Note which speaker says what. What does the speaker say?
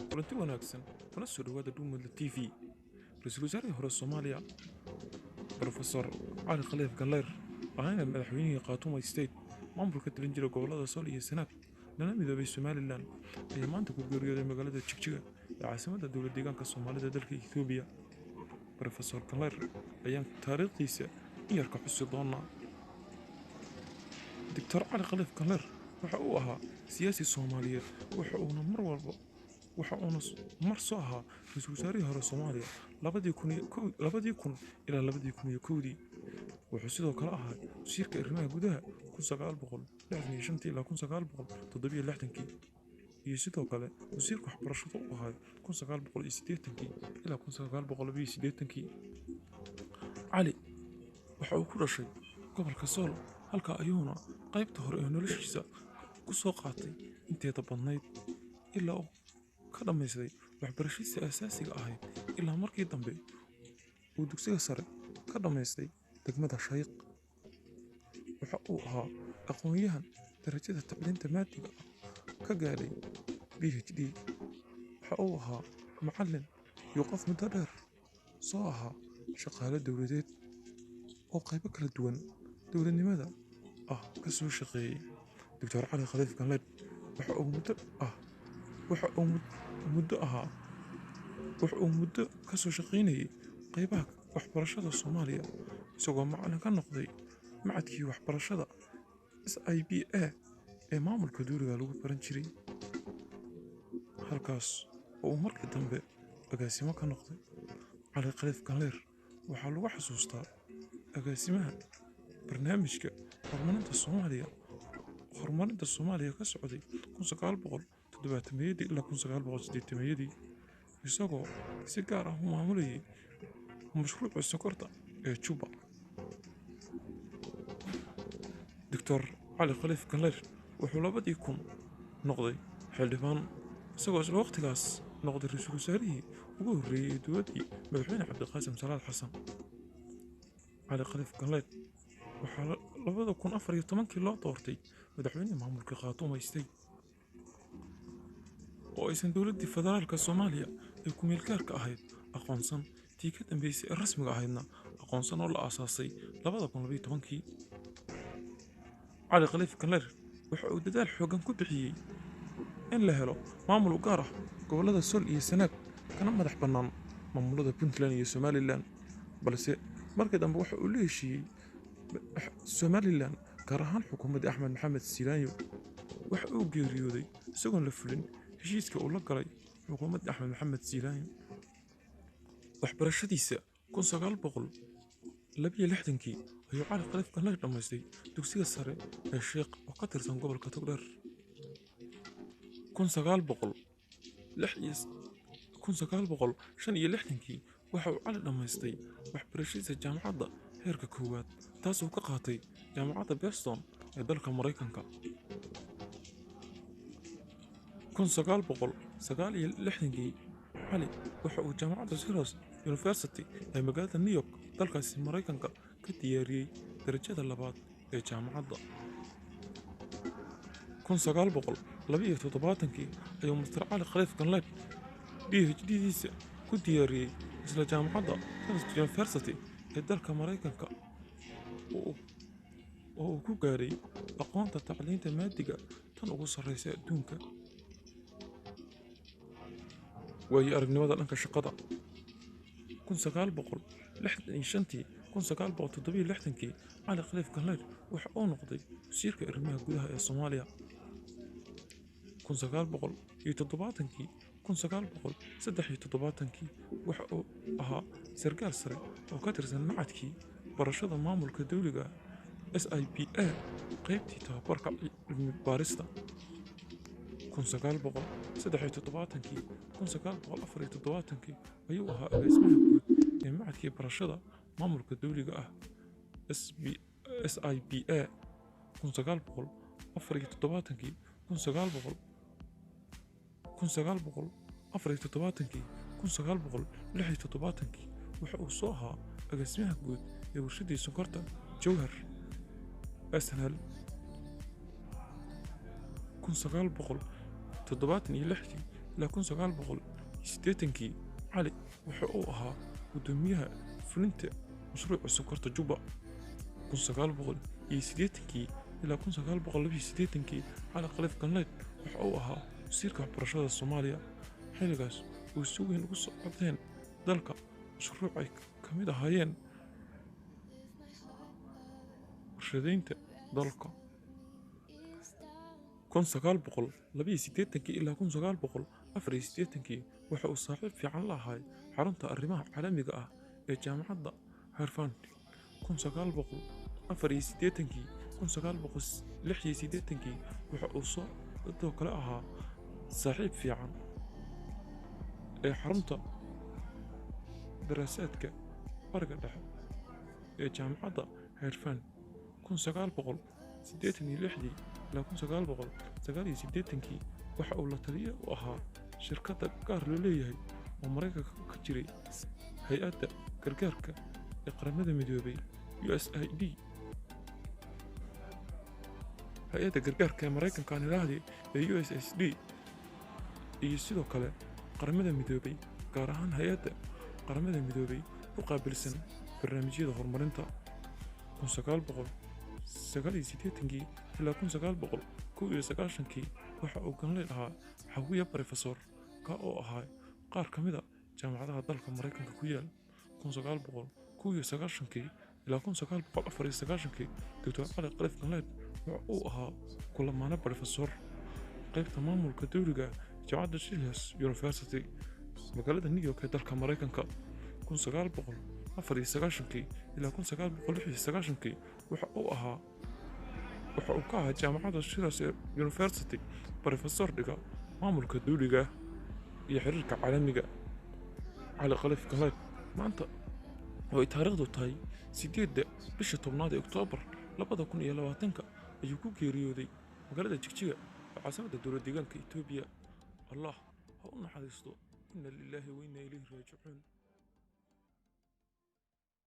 Speaker 1: kulanti wanaagsan kuna soo dhawaada Duumada TV. Ra'iisul Wasaarihii hore Soomaaliya Professor Cali Khaliif Galleer ahna madaxweynihii Khartoum State maamulka talin jira gobolada Sool iyo Sanaag lana midoobay Somaliland ayaa maanta ku geeriyooday magaalada Jigjiga ee caasimadda dowladda deegaanka Soomaalida dalka Itoobiya. Professor Galleer ayaa taariikhdiisa in yar ka xusi doona. Dr. Cali Khaliif Galleer waxa uu ahaa siyaasi Soomaaliyeed waxa uuna mar soo ahaa ra'iisul wasaarihii hore Soomaaliya 2000 ilaa 2001. wuxuu sidoo kale ahaa wasiirka arrimaha gudaha 1965 ilaa 1967 iyo sidoo kale wasiirka waxbarashada u ahaa 1980 ilaa 1982. Cali waxa uu ku dhashay gobolka Sool halka ayuuna qaybta hore ee noloshiisa ku soo qaatay inteeda badnayd ilaa uu ka dhamaystay waxbarashadiisa aasaasiga ahayd ilaa markii dambe uu dugsiga sare ka dhamaystay degmada Shayiq. waxa uu ahaa aqoon-yahan darajada tacliinta maadiga ka gaaray PhD. waxa uu ahaa macallin iyo qof muddo dheer soo ahaa shaqaale dowladeed oo qaybo kala duwan dowladnimada ka soo shaqeeyay. Dr. Cali Khaliif Galleer waxa uu muddo ka soo shaqeynayay qaybaha waxbarashada Soomaaliya isagoo macallin ka noqday macadkii waxbarashada SIBA ee maamulka dowladda lagu baran jiray, halkaas oo uu markii dambe agaasimo ka noqday. Cali Khaliif Galleer waxaa lagu xasuustaa agaasimaha barnaamijka horumarinta Soomaaliya ka socday 1970 ilaa 1980 isagoo si gaar ah u maamulayay mashruuca sokorta ee Juba. Dr. Cali Khaliif Galleer wuxuu 2000 noqday xildhibaan isagoo isla waqtigaas noqday ra'iisul wasaarihii ugu horreeyay ee dowladdii madaxweyne Cabdiqaasim Salaad Xasan. Cali Khaliif Galleer waxaa 2014 loo doortay madaxweyne maamulka Khartoum State oo aysan dowladdii federaalka Soomaaliya ee ku meel gaarka ahayd aqoonsan tii ka dambeysay ee rasmiga ahaydna aqoonsan oo la aasaasay 2012. Cali Khaliif Galleer waxa uu dadaal xooggan ku bixiyay in la helo maamul gaar ah gobolada Sool iyo Sanaag kana madax bannaan maamulada Puntland iyo Somaliland, balse markii dambe waxa uu la heshiiyey Somaliland gaar ahaan xukuumadda Axmed Maxamed Silaanyo. waxa uu geeriyooday isagoon la fulin heshiiska uu la galay xukuumadda Axmed Maxamed Silaanyo. waxbarashadiisa 1962 ayuu Cali Khaliif Galleer dhamaystay dugsiga sare ee Sheekh oo ka tirsan gobolka Togdheer. 1965 waxa uu Cali dhamaystay waxbarashadiisa jaamacadda heerka koowaad taasoo ka qaatay jaamacadda Boston ee dalka Mareykanka. 1969 Cali waxa uu jaamacadda Syracuse University ee magaalada New York dalkaasi Mareykanka ka diyaariyay darajada labaad ee jaamacadda. 1972 ayuu Mr. Cali Khaliif Galleer PhD-diisa ku diyaariyay isla jaamacadda Syracuse University ee dalka Mareykanka oo uu ku gaaray aqoonta tacliinta maadiga tan ugu sarreysa adduunka. waayo aragnimada dhanka shaqada 1967 Cali Khaliif Galleer waxa uu noqday wasiirka arrimaha gudaha ee Soomaaliya. 1973 waxa uu ahaa sarkaal sare oo ka tirsan macadkii barashada maamulka dowliga SIBA qaybtii tababarka cilmi baarista. 1974 ayuu ahaa agaasimaha guud ee macadkii barashada maamulka dowliga SIBA. 1974 waxa uu soo ahaa agaasimaha guud ee warshadii sonkorta Jowhar SNL. 1976 ilaa 1980kii cali waxa uu ahaa gudoomiyaha fulinta mashruuca sonkorta Juba. 1980kii ilaa 1982kii cali khaliif galleed waxa uu ahaa wasiirka waxbarashada Soomaaliya. xilligaas uu si weyn ugu socdeen dalka mashruuc ay ka mid ahaayeen warshadeynta dalka. 1982 ilaa 1984 waxa uu saaxiib fiican la ahaa xarunta arrimaha caalamiga ah ee jaamacadda Harvard. 1984 1986 waxa uu sidoo kale ahaa saaxiib fiican ee xarunta daraasaadka bariga dhexe ee jaamacadda Harvard. 1986 ilaa 1989 waxa uu la taliye u ahaa shirkadda gaar loo leeyahay oo Mareykanka ka jiray hay'adda gargaarka ee qaramada midoobay USAID. hay'adda gargaarka ee Mareykanka ee USAID iyo sidoo kale qaramada midoobay, gaar ahaan hay'adda qaramada midoobay u qaabilsan barnaamijyada horumarinta. 1989 ilaa 1991 waxa uu galleed ahaa xawiye professor ka oo ahaa qaar ka mid ah jaamacadaha dalka Mareykanka ku yaal. 1991 ilaa 1994 Dr. cali khaliif galleed waxa uu ahaa kulamaane professor qaybta maamulka dawliga jaamacadda Children's University magaalada New York ee dalka Mareykanka. 1994 ilaa 1996 waxa uu ka ahaa jaamacadda Children's University professor dhiga maamulka dawliga iyo xiriirka caalamiga. cali khaliif galleed maanta oo ay taariikhdu tahay 8 bisha 10 Oktoobar 2020 ayuu ku geeriyooday magaalada Jigjiga ee caasimadda dowladda deegaanka Itoobiya. Allah ha u naxariisto. inna lillahi wa inna ilayhi raaji'uun.